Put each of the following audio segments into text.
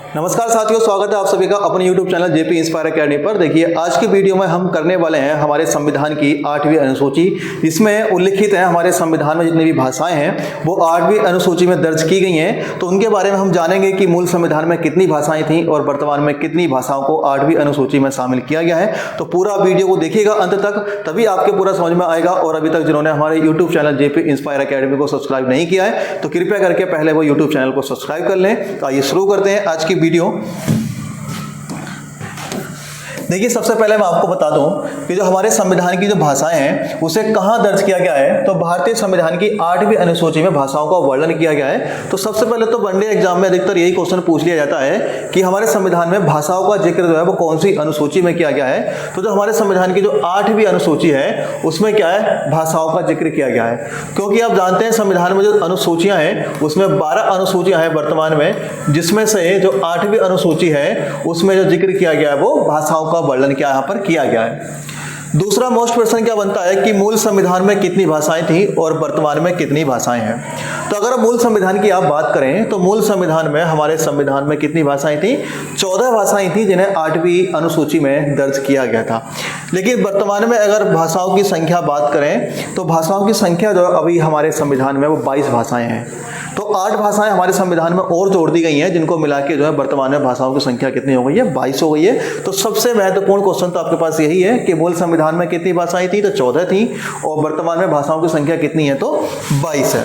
नमस्कार साथियों, स्वागत है आप सभी का अपने YouTube channel JP inspire academy पर। देखिए, आज की वीडियो में हम करने वाले हैं हमारे संविधान की 8वीं अनुसूची। इसमें उल्लिखित है हमारे संविधान में जितनी भी भाषाएं हैं वो 8वीं अनुसूची में दर्ज की गई हैं। तो उनके बारे में हम जानेंगे कि मूल संविधान में कितनी भाषाएं थीं और वर्तमान में कितनी भाषाओं को 8वीं अनुसूची में शामिल किया गया है। तो पूरा वीडियो को देखिएगा अंत तक, तभी आपके पूरा समझ में आएगा। और अभी तक जिन्होंने हमारे YouTube channel JP inspire academy को सब्सक्राइब नहीं किया है तो कृपया करके पहले वो यूट्यूब चैनल को सब्सक्राइब कर लें। तो आइए शुरू करते हैं आज की वीडियो। देखिए, सबसे पहले मैं आपको बता दूं कि जो हमारे संविधान की जो भाषाएं हैं उसे कहां दर्ज किया गया है। तो भारतीय संविधान की 8वीं अनुसूची में भाषाओं का वर्णन किया गया है। तो सबसे पहले तो वनडे एग्जाम में अधिकतर यही क्वेश्चन पूछ लिया जाता है कि हमारे संविधान में भाषाओं का जिक्र जो है वो कौन सी अनुसूची में किया गया है। तो जो हमारे संविधान की जो 8वीं अनुसूची है उसमें क्या है, भाषाओं का जिक्र किया गया है। क्योंकि आप जानते हैं संविधान में जो अनुसूचियां हैं उसमें 12 अनुसूचियां हैं वर्तमान में, जिसमें से जो 8वीं अनुसूची है उसमें जो जिक्र किया गया है वो भाषाओं का वर्णन क्या यहाँ पर किया गया है। दूसरा मोस्ट क्वेश्चन क्या बनता है कि मूल संविधान में कितनी भाषाएं थी और वर्तमान में कितनी भाषाएं हैं। तो अगर मूल संविधान की आप बात करें तो मूल संविधान में हमारे संविधान में कितनी भाषाएं थी, 14 भाषाएं थी जिन्हें 8वीं अनुसूची में दर्ज किया गया था। लेकिन वर्तमान में अगर भाषाओं की संख्या बात करें तो भाषाओं की संख्या जो अभी हमारे संविधान में वो 22 भाषाएं हैं। तो 8 भाषाएं हमारे संविधान में और जोड़ दी गई हैं, जिनको मिला के जो है वर्तमान में भाषाओं की संख्या कितनी हो गई है, 22 हो गई है। तो सबसे महत्वपूर्ण क्वेश्चन तो आपके पास यही है कि मूल संविधान में कितनी भाषाएं थी, तो 14 थी, और वर्तमान में भाषाओं की संख्या कितनी है, तो 22 है।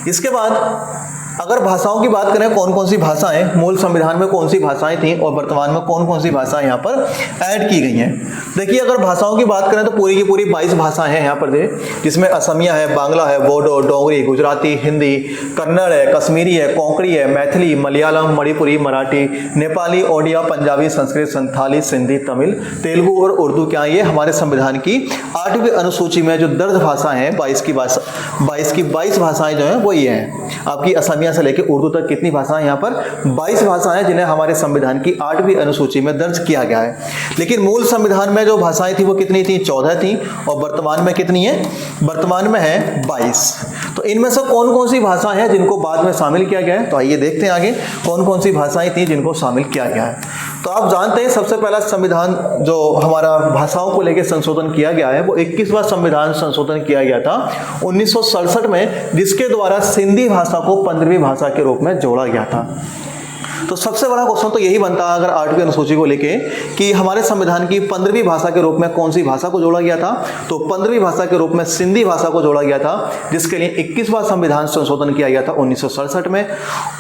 इसके बाद अगर भाषाओं की बात करें कौन कौन सी भाषाएं मूल संविधान में कौन सी भाषाएं थी और वर्तमान में कौन कौन सी भाषाएं यहाँ पर ऐड की गई हैं। देखिए, अगर भाषाओं की बात करें तो पूरी की पूरी 22 भाषाएं हैं यहाँ पर, जिसमें असमिया है, बांग्ला है, बोडो, डोगरी, गुजराती, हिंदी, कन्नड़ है, कश्मीरी है, कोंकणी है, मैथिली, मलयालम, मणिपुरी, मराठी, नेपाली, ओडिया, पंजाबी, संस्कृत, संथाली, सिंधी, तमिल, तेलुगु और उर्दू क्या ये हमारे संविधान की 8वीं अनुसूची में जो दर्ज भाषाएं हैं 22 की 22 भाषाएं जो हैं वो ये हैं। आपकी असमिया से लेकर उर्दू तक कितनी भाषाएं यहाँ पर 22 भाषाएं जिन्हें हमारे संविधान की 8वीं अनुसूची में दर्ज किया गया है। लेकिन मूल संविधान में जो भाषाएं थी वो कितनी थी, 14 थी, और वर्तमान में कितनी है, वर्तमान में है 22। तो इनमें से कौन कौन सी भाषाएं हैं जिनको बाद में शामिल किया गया है। तो आइए देखते हैं आगे कौन कौन सी भाषाएं थी जिनको शामिल किया गया है। तो आप जानते हैं सबसे पहला संविधान जो हमारा भाषाओं को लेकर संशोधन किया गया है वो 21वां संविधान संशोधन किया गया था 1967 में, जिसके द्वारा सिंधी भाषा को 15वीं भाषा के रूप में जोड़ा गया था। तो सबसे बड़ा क्वेश्चन तो यही बनता है अगर 8वीं अनुसूची को लेके कि हमारे संविधान की 15वीं भाषा के रूप में कौन सी भाषा को जोड़ा गया था। तो 15वीं भाषा के रूप में सिंधी भाषा को जोड़ा गया था, जिसके लिए 21वां संविधान संशोधन किया गया था 1967 में।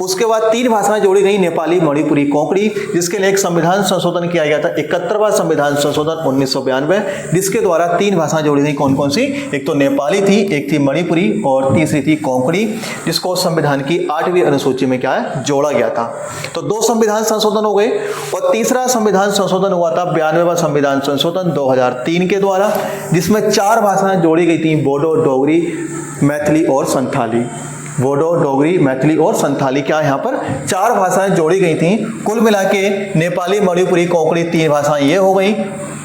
उसके बाद 3 भाषाएं जोड़ी गई, नेपाली, मणिपुरी, कोंकणी, जिसके लिए एक संविधान संशोधन किया गया था 71वां संविधान संशोधन 1992, जिसके द्वारा 3 भाषाएं जोड़ी गई। कौन कौन सी, एक तो नेपाली थी, एक थी मणिपुरी और तीसरी थी कोंकणी, जिसको संविधान की 8वीं अनुसूची में क्या है, जोड़ा गया था। तो 2 संविधान संशोधन हो गए, और तीसरा संविधान संशोधन हुआ था 92वां संविधान संशोधन 2003 के द्वारा, जिसमें 4 भाषाएं जोड़ी गई थी, बोडो, डोगरी, मैथिली और संथाली। बोडो, डोगरी, मैथिली और संथाली क्या यहाँ पर 4 भाषाएं जोड़ी गई थी। कुल मिला के नेपाली, मणिपुरी, कोंकणी 3 भाषाएं ये हो गई,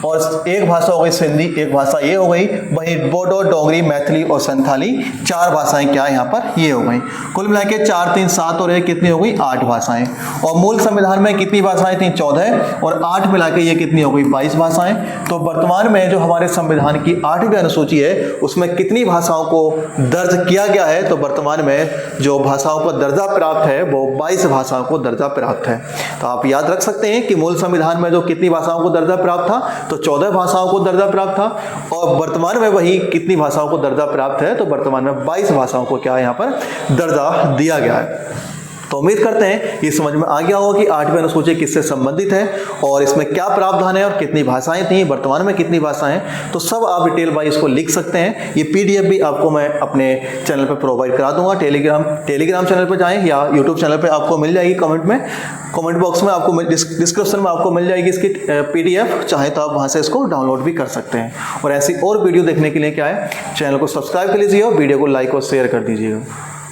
और एक भाषा हो गई सिंधी, एक भाषा ये हो गई। वहीं बोडो, डोगरी, मैथिली और संथाली 4 भाषाएं क्या यहाँ पर ये हो गई। कुल मिला के 4, 3, 7 और 1 कितनी हो गई, 8 भाषाएं। और मूल संविधान में कितनी भाषाएं थी, 14, और 8 मिला के ये कितनी हो गई, 22 भाषाएं। तो वर्तमान में जो हमारे संविधान की 8वीं अनुसूची है उसमें कितनी भाषाओं को दर्ज किया गया है। तो वर्तमान में जो भाषाओं को दर्जा प्राप्त है वो 22 भाषाओं को दर्जा प्राप्त है। तो आप याद रख सकते हैं कि मूल संविधान में जो कितनी भाषाओं को दर्जा प्राप्त था, तो 14 भाषाओं को दर्जा प्राप्त था, और वर्तमान में वही कितनी भाषाओं को दर्जा प्राप्त है, तो वर्तमान में 22 भाषाओं को क्या है यहाँ पर दर्जा दिया गया है। तो उम्मीद करते हैं ये समझ में आ गया होगा कि 8वीं अनुसूची किससे संबंधित है और इसमें क्या प्रावधान है और कितनी भाषाएं थी, वर्तमान में कितनी भाषाएं। तो सब आप डिटेल वाइज इसको लिख सकते हैं। ये PDF भी आपको मैं अपने चैनल पर प्रोवाइड करा दूंगा। टेलीग्राम चैनल पर जाएं या यूट्यूब चैनल पर आपको मिल जाएगी, कमेंट बॉक्स में आपको डिस्क्रिप्शन में आपको मिल जाएगी इसकी PDF। चाहे तो आप वहाँ से इसको डाउनलोड भी कर सकते हैं। और ऐसी और वीडियो देखने के लिए क्या है, चैनल को सब्सक्राइब कर लीजिए और वीडियो को लाइक और शेयर कर दीजिएगा।